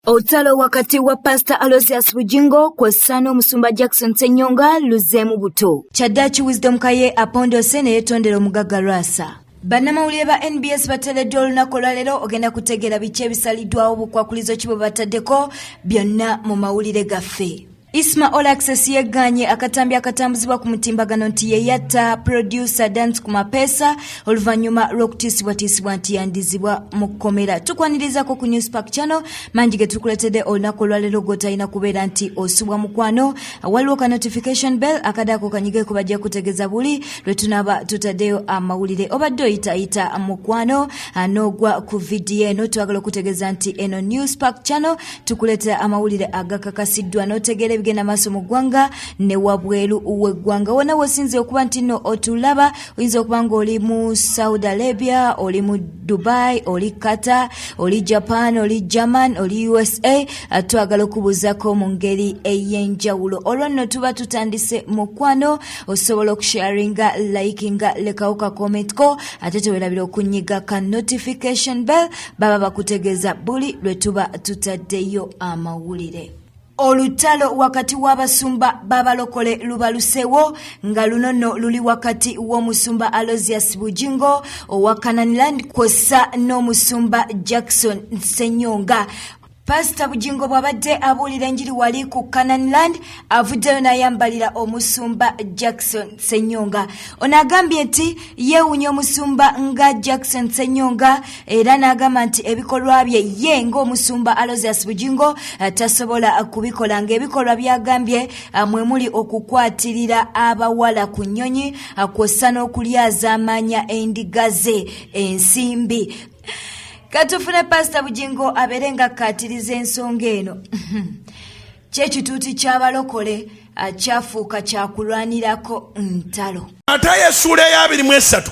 Olutalo wakati wa Pastor Aloysius Bujingo kw'ossa n'omusumba Jackson Ssenyonga luzeemu buto. Kaye Wisdom Kaye apondose ne Yentondera Omugaga Lwaasa. Bannamawulire ba NBS bateleddwa olunaku olwaleero ogenda kutegeera biki ebisaliddwawo bukwakulizo ki bwe bataddeko byonna mu mawulire gaffe. Isma All Access yegganye akatambi akatambuzibwa ku mutimbagano nti ye yatta producer Dance ku mapeesa oluvannyuma lw'okutiisibwatiisibwa nti yandizibwa mu kkomera. Tukwanirizako ku Newspark Channel mangi ge tukuleetedde olunaku olwaleero gw'otalina kubeera nti osubwa mukwano. Waliwo ka notification bell akadaako kanyigeko bajja kutegeeza buli lwe tunaaba tutaddeyo amawulire. Obadde oyitaayita mukwano n'ogwa ku vidiyo eno twagala okutegeeza nti eno Newspark Channel tukuleetera amawulire agakakasiddwa n'otegeera bigenda maaso mu ggwanga ne wabweru w'eggwanga. Wonna wosinze okuba nti nno otulaba oyinza okuba ng'oli mu Saudi Arabia, oli mu Dubai, oli Qatar, oli Japan, oli German, oli USA, twagala okubuuzako mu ngeri ey'enjawulo. Olwo nno tuba tutandise mukwano, osobola okusharinga, likinga, lekawo ka comment ko, ate teweerabira okunyiga ka notification bell baba bakutegeeza buli lwe tuba tutaddeyo amawulire. Olutalo wakati w'abasumba b'abalokole lubalusewo nga luno nno luli wakati w'omusumba Aloysius Bujingo owa Kananiland kw'ossa n'omusumba Jackson Ssenyonga. Pastor Bujingo bw'abadde abuulira enjiri wali ku Kananiland avuddeyo n'ayambalira omusumba Jackson Ssenyonga. Ono agambye nti yeewunya omusumba nga Jackson Ssenyonga era n'agamba nti ebikolwa bye ye ng'omusumba Aloysius Bujingo tasobola kubikola, ng'ebikolwa by'agambye mwe muli okukwatirira abawala ku nnyonyi kw'ossa n'okulyazaamanya endiga ze ensimbi. Katufune Pastor Bujingo aberenga katiriza ensonga eno. Kyekituuti ky'abalokole kyafuuka kyakulwanirako ntalo. Matayo essula ya 23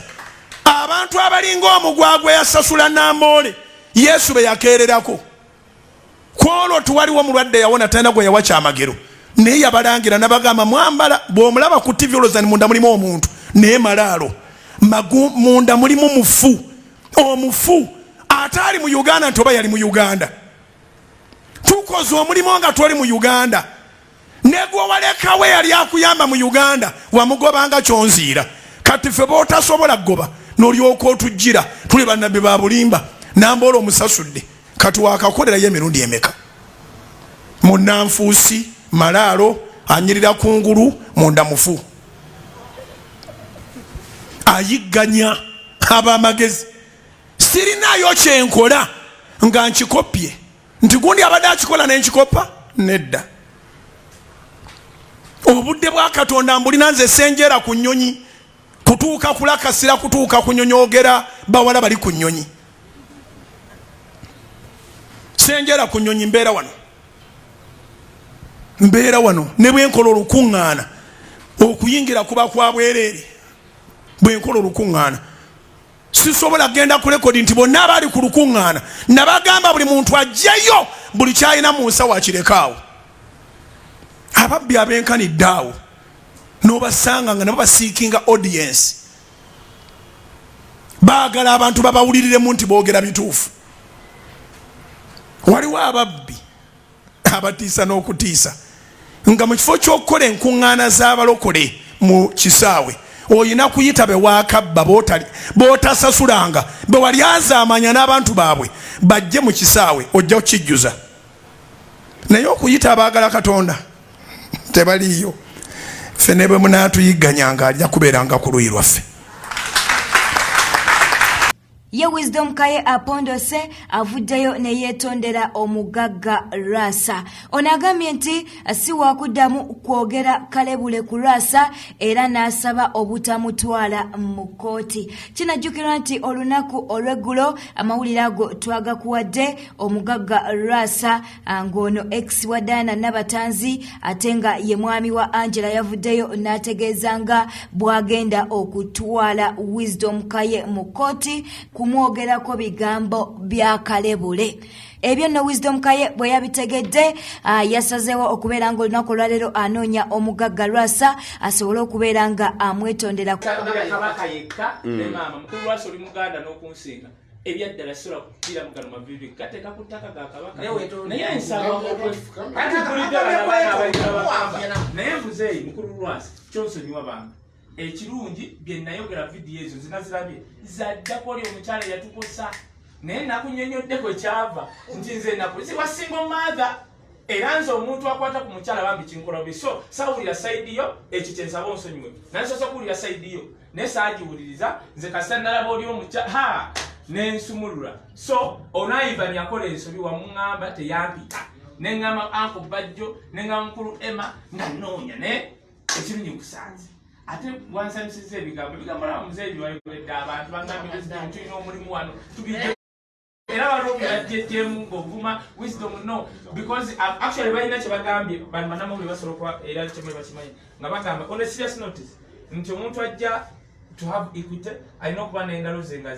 abantu abalinga omugwagwa yasasula Namboole Yesu be yakeererako. Kwolwo tuwaliwo mulwadde yawona talina gwe yawa kyamagero naye yabalangira n'abagamba mwambala bw'omulaba ku TV olozani munda mulimu omuntu naye malaalo munda mulimu mufu omufu atali mu Uganda ntoba yali mu Uganda. Tukoze omulimu nga twali mu Uganda. Negwo walekawe yali akuyamba mu Uganda wamugobanga kyonziira. Kati ffe bootasobola goba n'olyoka otujjira tuli bannabbi ba bulimba Namboole omusasudde kati wakakolera ye emirundi emeka. Munnanfuusi malaalo anyirira kungulu munda mufu. Ayigganya ab'amagezi. Sirinayo kyenkola nga nkikopye nti gundi abadde akikola n'enkikopa nedda. Obudde bwa Katonda mbulina nze senjera ku nnyonyi kutuuka kulakasira kutuuka kunyonyogera bawala bali ku nnyonyi. Senjera ku nnyonyi mbeera wano ne bwenkola olukuŋŋaana okuyingira kuba kwa bwereere bwenkola olukuŋŋaana. Sisobola genda ku rekodi nti bonna abali ku lukuŋŋaana nabagamba buli muntu ajjayo buli kyalina mu nsawo akirekaawo. Ababbi abenkanidde awo n'obasanga nga nabo basiikinga audience baagala abantu babawuliriremu nti boogera bituufu. Waliwo ababbi abatiisa n'okutiisa nga mu kifo ky'okukola enkuŋŋaana z'abalokole mu kisaawe oyina kuyita be wakabba bootasasulanga be wali azaamanya n'abantu baabwe bajje mu kisaawe ojja kukijjuza. Naye okuyita abaagala Katonda tebaliyo. Ffe ne bwe munaatuyigganyanga ajja kubeeranga ku luyi lwaffe. Ye Wisdom Kaye apondose avuddeyo ne Yentondera Omugaga Lwaasa. Ono agambye nti si wakuddamu kwogera kalebule ku Lwaasa era n'asaba obutamutwala mu kkooti. Kinajjukirwa nti olunaku olw'eggulo amawulire ago twagakuwadde Omugaga Lwaasa ng'ono ex wa Diana Nabatanzi ate nga ye mwami wa Angela yavuddeyo n'ategeeza nga bw'agenda okutwala Wisdom Kaye mu kkooti kumwogerako bigambo bya kalebule. Ebyo no Wisdom Kaye bwe yabitegedde yasazeewo okubeera nga olunaku olwaleero anoonya Omugaga Lwaasa asobole okubeera nga amwetondera. Kabaka yekka ne maama mukulu Lwaasa oli muganda n'okunsinga ebyaddala sola kupira mu gano mavivi gateka ku ttaka ga kabaka naye nsaba naye mbuze mukulu Lwaasa kyonsonyiwa bantu ekirungi bye nayogera vidiyo ezo zinazirabye zaddako oli omukyala yatukosa naye nakunyonyoddeko kyava nti nze nakuziwa single mother era nze omuntu akwata ku mukyala bambi kinkola bye so sawulira sayidi yo ekyo kyensaba onsonyiwe nansosa kuwulira sayidi yo naye saagiwuliriza nze kasita nalaba oli omukyala nensumulula so onaivan yakola ensobi wamuŋŋamba teyampita neŋŋamba anko bajjo neŋŋamba mukulu Emma nga noonya ne ekirungi nkusanze ate wansanyusiza ebigambo laba muzeeyi byewayogeredde abantu bangambye tulina omulimu wano tubijje era balobera jjejjemu ng'ovuma wisdom no because actually balina kye bagambye bano bannamawulire basobola okuba era kyemwe bakimanyi nga bagamba on a serious notice nti omuntu ajja to have equity alina okuba n'engalo ze nga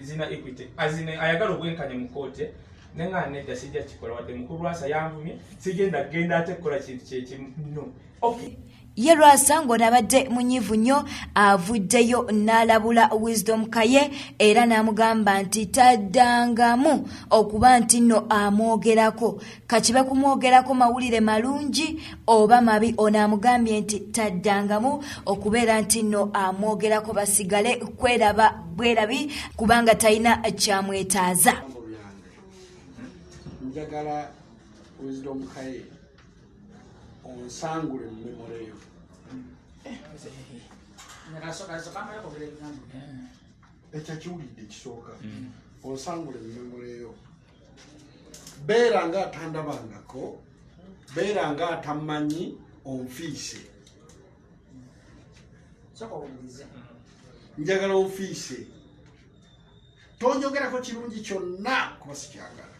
zina equity ayagala obwenkanya mu koote nenga nedda sijja kikola wadde mukulu Lwaasa yanvumye sigenda genda ate kukola kintu kyekimu no okay. Ye Lwaasa ng'onabadde munyiivu nnyo avuddeyo n'alabula Wisdom Kaye era n'amugamba nti taddangamu okuba nti nno amwogerako kakibe kumwogerako mawulire malungi oba mabi onaamugambye nti taddangamu okubeera nti nno amwogerako basigale kweraba bwerabi kubanga talina kyamwetaaza. Njagala Wisdom Kaye onsangule mu memore yo ekyakiwulidde kisooka onsangule mu memore yo beera nga atandabangako beera nga atamanyi onfiise njagala onfiise tonjogerako kirungi kyonna kuba sikyagala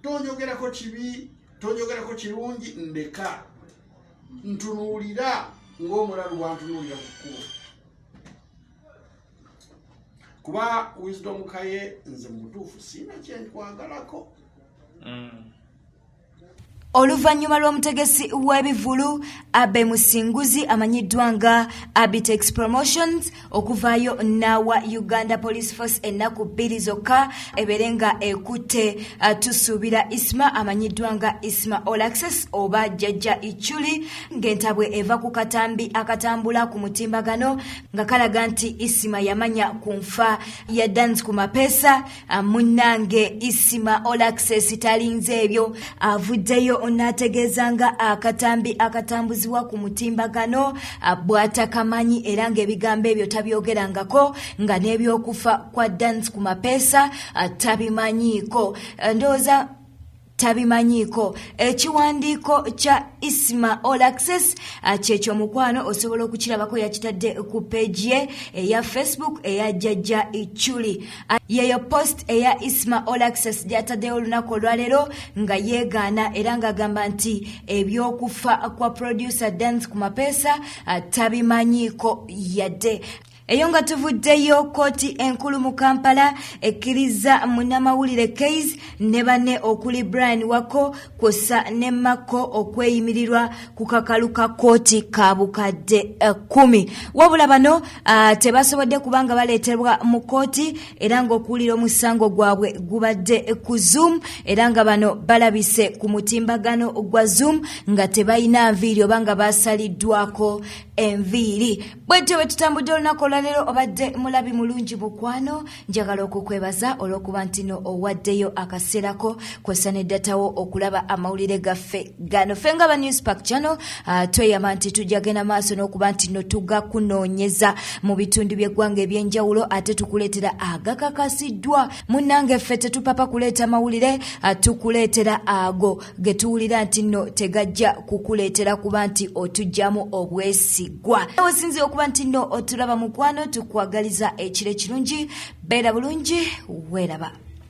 tonjogerako kibi tonjogerako kirungi ndeka ntunuulira ng'omulalu bwantunuulira ku kkubo kuba Wisdom Kaye nze mutuufu siina kyenkwagalako. Oluvannyuma lw'omutegesi w'ebivulu Abe Musinguzi amanyiddwa nga Abitex Promotions okuvaayo n'awa Uganda Police Force ennaku 2 zokka ebeere nga ekutte tusuubira Isma amanyiddwa nga Isma All Access oba Jjajja Ichuli ng'entabwe eva ku katambi akatambula ku mutimbagano nga kalaga nti Isma yamanya ku nfa ya Dance ku Mapeesa munnange Isma All Access talinze ebyo avuddeyo onategeezanga akatambi akatambuzibwa ku mutimbagano bw'atakamanyi era ng'ebigambo ebyo tabyogerangako nga n'ebyokufa kwa Dance ku Mapeesa tabimanyiiko ndowooza tabimanyiiko ekiwandiiko kya Isma All Access kyekyo mukwano osobola okukirabako yakitadde ku page ye eya Facebook eya Jjajja Ichuli yeyo post eya Isma All Access gyataddeyo olunaku olwaleero nga yeegaana era ng'agamba nti ebyokufa kwa producer Dance ku Mapeesa tabimanyiiko yadde. Eyo nga tuvuddeyo kooti enkulu mu Kampala ekkiriza munnamawulire Kayz ne banne okuli Brian Wako kw'ossa ne Mako okweyimirirwa ku kakalu ka kooti ka bukadde 10 wabula bano tebasobodde kubanga baleetebwa mu kooti era ng'okuwulira omusango gwabwe gubadde ku Zoom era nga bano balabise ku mutimbagano gwa Zoom nga tebalina nviiri oba nga basaliddwako enviiri. Bwetyo bwe tutambudde olunaku olwaleero obadde mulabi mulungi mukwano njagala okukwebaza olw'okuba ntino owaddeyo akaseerako kw'ossa n'eddatawo okulaba amawulire gaffe gano ffe nga ba Newspark Channel tweyama nti tujja genda maaso n'okuba nti no tugakunoonyeza mu bitundu by'eggwanga eby'enjawulo ate tukuleetera agakakasiddwa munnange ffe tetupapa kuleeta mawulire tukuleetera ago ge tuwulira nti no tegajja kukuleetera kuba nti otujjamu obwesigwa osinzira okuba nti no otulaba mukwano tukwagaliza ekiro ekirungi beera bulungi weeraba.